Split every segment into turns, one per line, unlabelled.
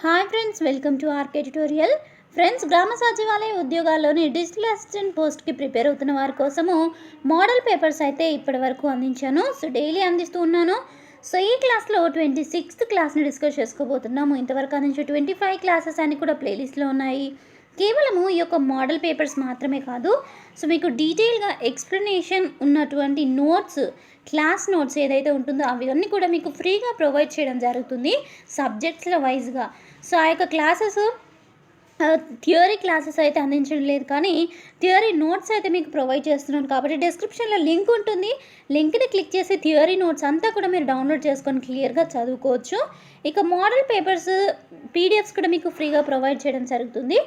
Hi friends, welcome to RK tutorial. Friends, గ్రామ సచివాలయ ఉద్యోగాల్లోని డిజిటల్ అసిస్టెంట్ పోస్ట్కి ప్రిపేర్ అవుతున్న వారి కోసము మోడల్ పేపర్స్ అయితే ఇప్పటి వరకు అందించాను. సో డైలీ అందిస్తూ ఉన్నాను. సో ఈ క్లాస్లో 26th క్లాస్ని డిస్కస్ చేసుకోబోతున్నాము. ఇంతవరకు అందించే 25 క్లాసెస్ అన్ని కూడా ప్లేలిస్ట్లో ఉన్నాయి. కేవలము ఈ యొక్క మోడల్ పేపర్స్ మాత్రమే కాదు, సో మీకు డీటెయిల్గా ఎక్స్ప్లెనేషన్ ఉన్నటువంటి నోట్స్, క్లాస్ నోట్స్ ఏదైతే ఉంటుందో అవన్నీ కూడా మీకు ఫ్రీగా ప్రొవైడ్ చేయడం జరుగుతుంది సబ్జెక్ట్స్ల వైజ్గా. సో ఆ యొక్క క్లాసెస్ థియరీ క్లాసెస్ అయితే అందించడం లేదు, కానీ థియరీ నోట్స్ అయితే మీకు ప్రొవైడ్ చేస్తున్నాను. కాబట్టి డిస్క్రిప్షన్లో లింక్ ఉంటుంది, లింక్ని క్లిక్ చేసి థియరీ నోట్స్ అంతా కూడా మీరు డౌన్లోడ్ చేసుకొని క్లియర్గా చదువుకోవచ్చు. ఇక మోడల్ పేపర్స్ పీడిఎఫ్స్ కూడా మీకు ఫ్రీగా ప్రొవైడ్ చేయడం జరుగుతుంది.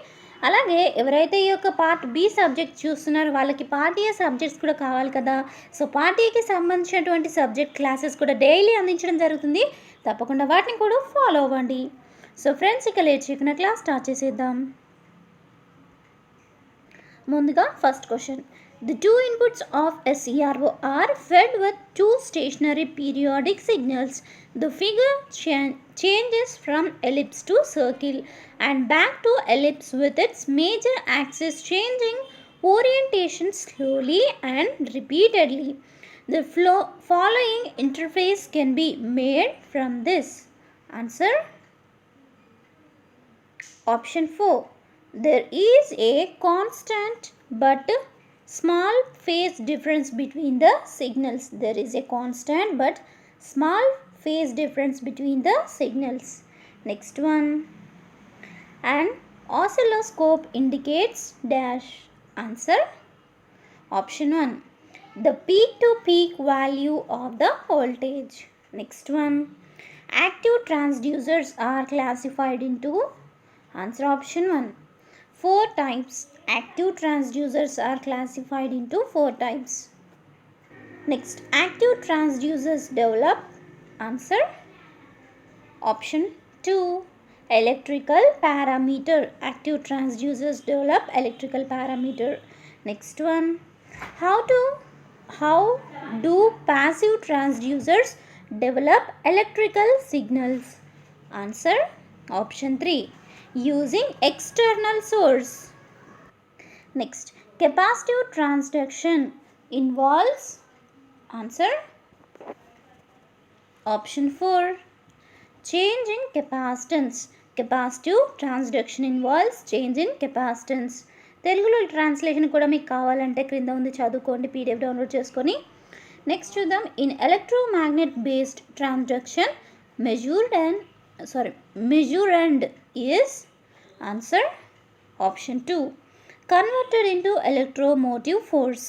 అలాగే ఎవరైతే ఈ యొక్క పార్ట్ బి సబ్జెక్ట్ చూస్తున్నారో వాళ్ళకి పార్ట్ ఏ సబ్జెక్ట్స్ కూడా కావాలి కదా. సో పార్ట్ ఏకి సంబంధించినటువంటి సబ్జెక్ట్ క్లాసెస్ కూడా డైలీ అందించడం జరుగుతుంది. తప్పకుండా వాటిని కూడా ఫాలో అవ్వండి. సో ఫ్రెండ్స్, ఇక లేట్ చేయకుండా క్లాస్ స్టార్ట్ చేసేద్దాం. ముందుగా first question. The two inputs of a CRO are fed with two stationary periodic signals. The figure changes from ellipse to circle and back to ellipse with its major axis changing orientation slowly and repeatedly. The following interface can be made from this. Answer. Option 4. There is a constant but small phase difference between the signals. There is a constant but small phase difference between the signals. Next one. An oscilloscope indicates dash. Answer. Option 1. The peak to peak value of the voltage. Next one. Active transducers are classified into. Answer. Option 1. 4 types. Active transducers are classified into 4 types. Next, active transducers develop. Answer. Option 2. Electrical parameter. Active transducers develop electrical parameter. Next one. How do passive transducers develop electrical signals? Answer. Option 3. Using external source. Next, capacitive transduction involves. Answer. Option 4. Change in capacitance. Capacitive transduction involves change in capacitance. తెలుగులో translation కూడా మీకు కావాలంటే క్రింద ఉంది, చదువుకోండి, PDF download చేసుకొని. Next చూద్దాం. In electromagnet based transduction measurand is. Answer. Option 2. Converted into electromotive force.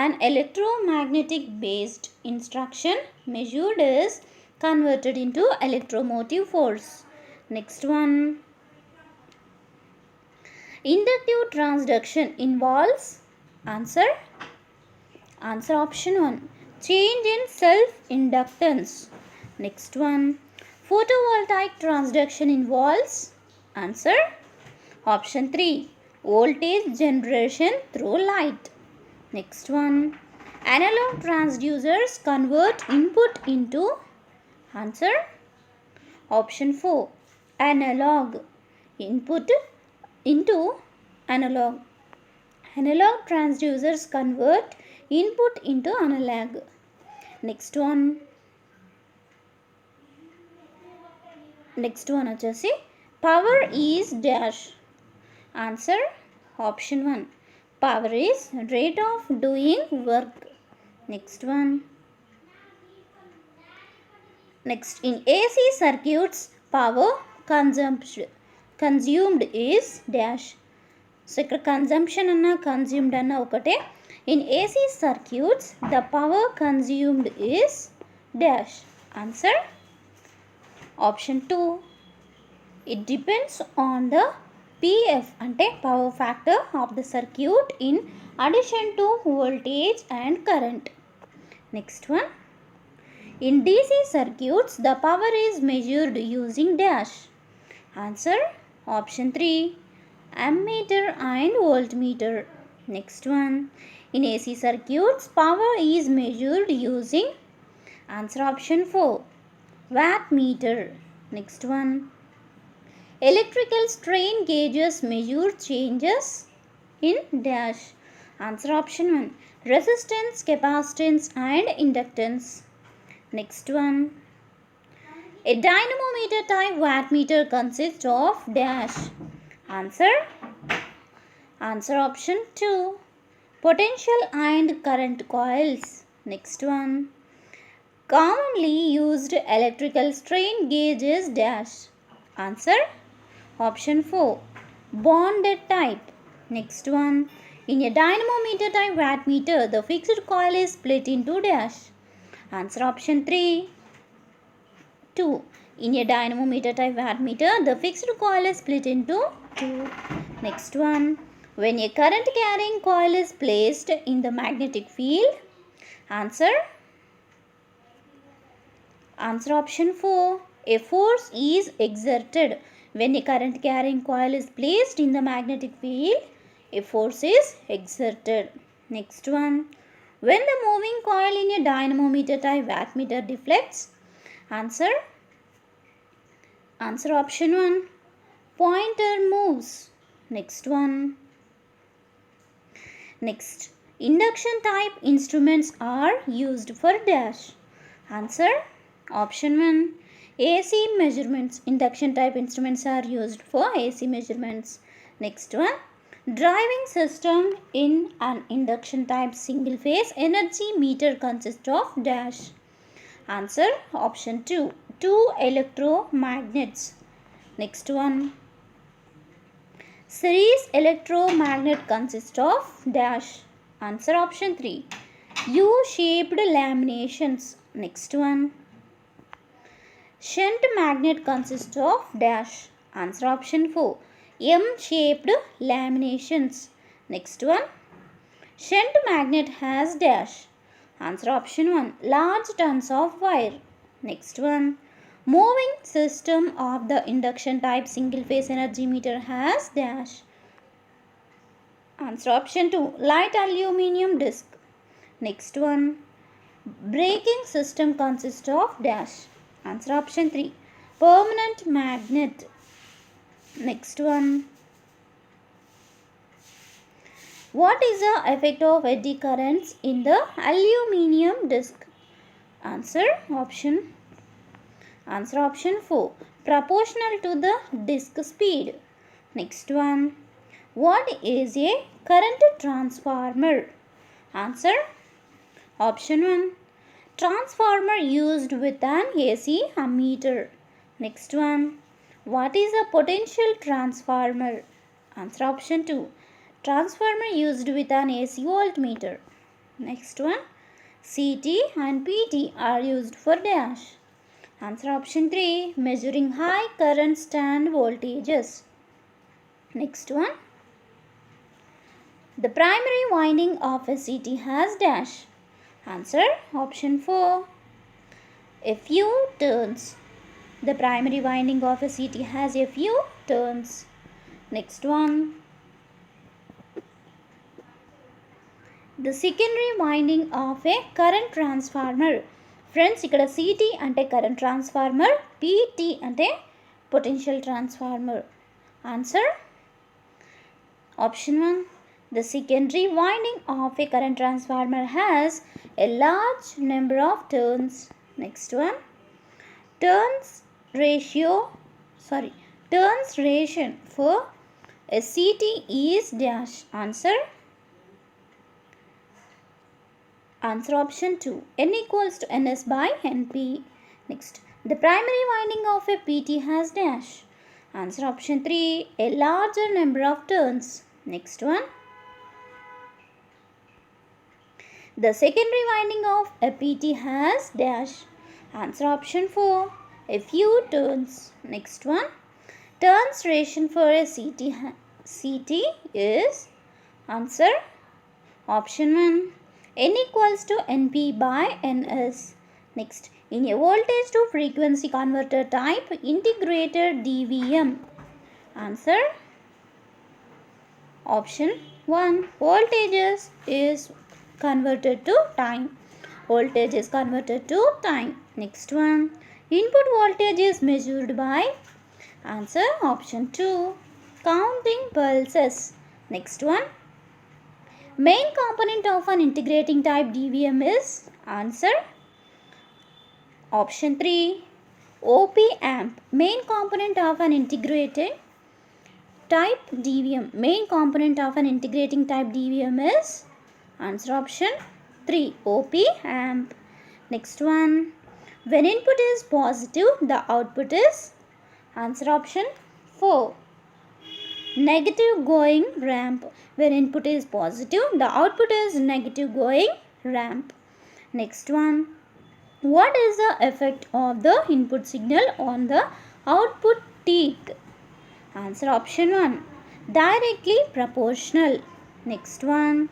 An electromagnetic based instruction measured is converted into electromotive force. Next one. Inductive transduction involves. Answer. Answer. Option 1. Change in self inductance. Next one. Photovoltaic transduction involves. Answer. Option 3. Voltage generation through light. Next one. Analog transducers convert input into. Answer. Option 4. Analog. Input into analog. Analog transducers convert input into analog. Next one వచ్చేసి power is dash. Answer. Option 1. Power is rate of doing work. Next one. Next, in AC circuits, power consumed is dash. So ఇక్కడ consumption అన్న consumed అన్న ఒకటే. In AC circuits the power consumed is dash. Answer. Option 2. It depends on the PF అంటే power factor of the circuit in addition to voltage and current. Next one. In DC circuits the power is measured using dash. Answer. Option 3. Ammeter and voltmeter. Next one. In AC circuits power is measured using. Answer. Option 4. Wattmeter. Next one. Electrical strain gauges measure changes in dash. Answer option 1. Resistance, capacitance and inductance. Next one. A dynamometer type wattmeter consists of dash. Answer option 2. Potential and current coils. Next one. Commonly used electrical strain gauge is dash. Answer option 4. Bonded type. Next one. In a dynamometer type wattmeter, the fixed coil is split into dash. Answer option 3. 2. In a dynamometer type wattmeter, the fixed coil is split into 2. Next one. When a current carrying coil is placed in the magnetic field. Answer option 4. A force is exerted. When a current carrying coil is placed in the magnetic field, a force is exerted. Next one. When the moving coil in a dynamometer type wattmeter deflects. Answer option 1. Pointer moves. Next one. Next. Induction type instruments are used for dash. Answer option 1. AC measurements. Induction type instruments are used for AC measurements. Next one. Driving system in an induction type single phase energy meter consists of dash. Answer option 2. 2 electromagnets. Next one. Series electromagnet consists of dash. Answer option 3. U-shaped laminations. Next one. Shunt magnet consists of dash. Answer option 4. M-shaped laminations. Next one. Shunt magnet has dash. Answer option 1. Large tons of wire. Next one. Moving system of the induction type single phase energy meter has dash. Answer option 2. Light aluminium disc. Next one. Braking system consists of dash. Answer option 3. Permanent magnet. Next one. What is the effect of eddy currents in the aluminium disc? Answer option 4. Proportional to the disc speed. Next one. What is a current transformer? Answer option 1. Transformer used with an AC ammeter. Next one. What is a potential transformer? Answer option 2. Transformer used with an AC voltmeter. Next one. CT and PT are used for dash. Answer option 3. Measuring high currents and voltages. Next one. The primary winding of a CT has dash. Answer option 4. A few turns. The primary winding of a CT has a few turns. Next one. The secondary winding of a current transformer. Friends, ఇక్కడ CT అంటే current transformer, PT అంటే potential transformer. Answer option 1. The secondary winding of a current transformer has a large number of turns. Next one. Turns ratio for a CT is dash. Answer option 2. N equals to Ns by Np. Next. The primary winding of a PT has dash. Answer option 3. A larger number of turns. Next one. The secondary winding of a PT has dash. Answer option 4. A few turns. Next one. Turns ratio for a CT is answer option 1. N equals to Np by Ns. Next. In a voltage to frequency converter type integrated DVM. Answer option 1. Voltages is converted to time. Voltage is converted to time. Next one. Input voltage is measured by Answer option 2. Counting pulses. Next one. Main component of an integrating type DVM is? Answer option 3. OP amp. Main component of an integrated type DVM. Main component of an integrating type DVM is? Answer option 3. OP amp. Next one. When input is positive, the output is? Answer option 4. Negative going ramp. When input is positive, the output is negative going ramp. Next one. What is the effect of the input signal on the output teeth? Answer option 1. Directly proportional. Next one.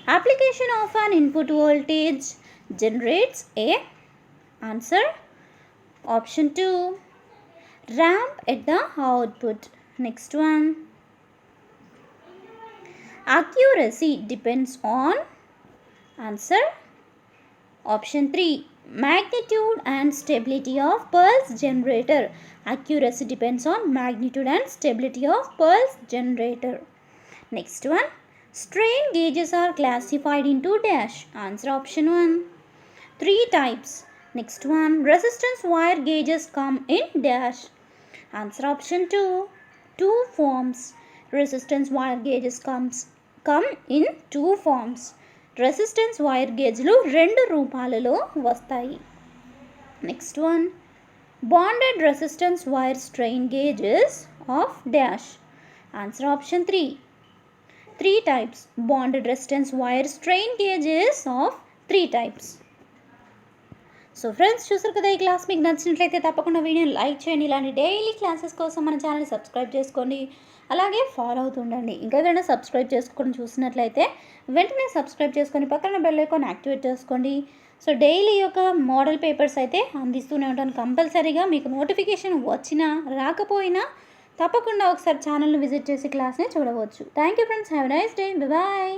Application of an input voltage generates a? Answer option 2. Ramp at the output. Next one. Accuracy depends on? Answer option 3. Magnitude and stability of pulse generator. Accuracy depends on magnitude and stability of pulse generator. Next one. Strain gauges are classified into dash. Answer option 1. 3 types. Next one. Resistance wire gauges come in dash. Answer option 2. 2 forms. Resistance wire gauges come in 2 forms. Resistance wire గేజ్లు 2 రూపాలలో వస్తాయి. Next one. Bonded resistance wire strain gauges of dash. Answer option 3. 3 types. Bonded resistance wire strain gauges of 3 types. So friends, చూసారు కదా, ఈ class మీకు నచ్చినట్లయితే తప్పకుండా వీడియోని లైక్ చేయండి. ఇలాంటి డైలీ క్లాసెస్ కోసం మన ఛానల్ని సబ్స్క్రైబ్ చేసుకోండి, అలాగే ఫాలో అవుతుండండి. ఇంకా ఏదైనా సబ్స్క్రైబ్ చేసుకోవడం చూసినట్లయితే వెంటనే సబ్స్క్రైబ్ చేసుకొని పక్కన బెల్ ఐకాన్ యాక్టివేట్ చేసుకోండి. సో డైలీ యొక్క మోడల్ పేపర్స్ అయితే అందిస్తూనే ఉంటాను. కంపల్సరీగా మీకు నోటిఫికేషన్ వచ్చినా రాకపోయినా తప్పకుండా ఒకసారి ఛానల్ని విజిట్ చేసి క్లాస్ని చూడవచ్చు. Thank you friends. Have a nice day. Bye.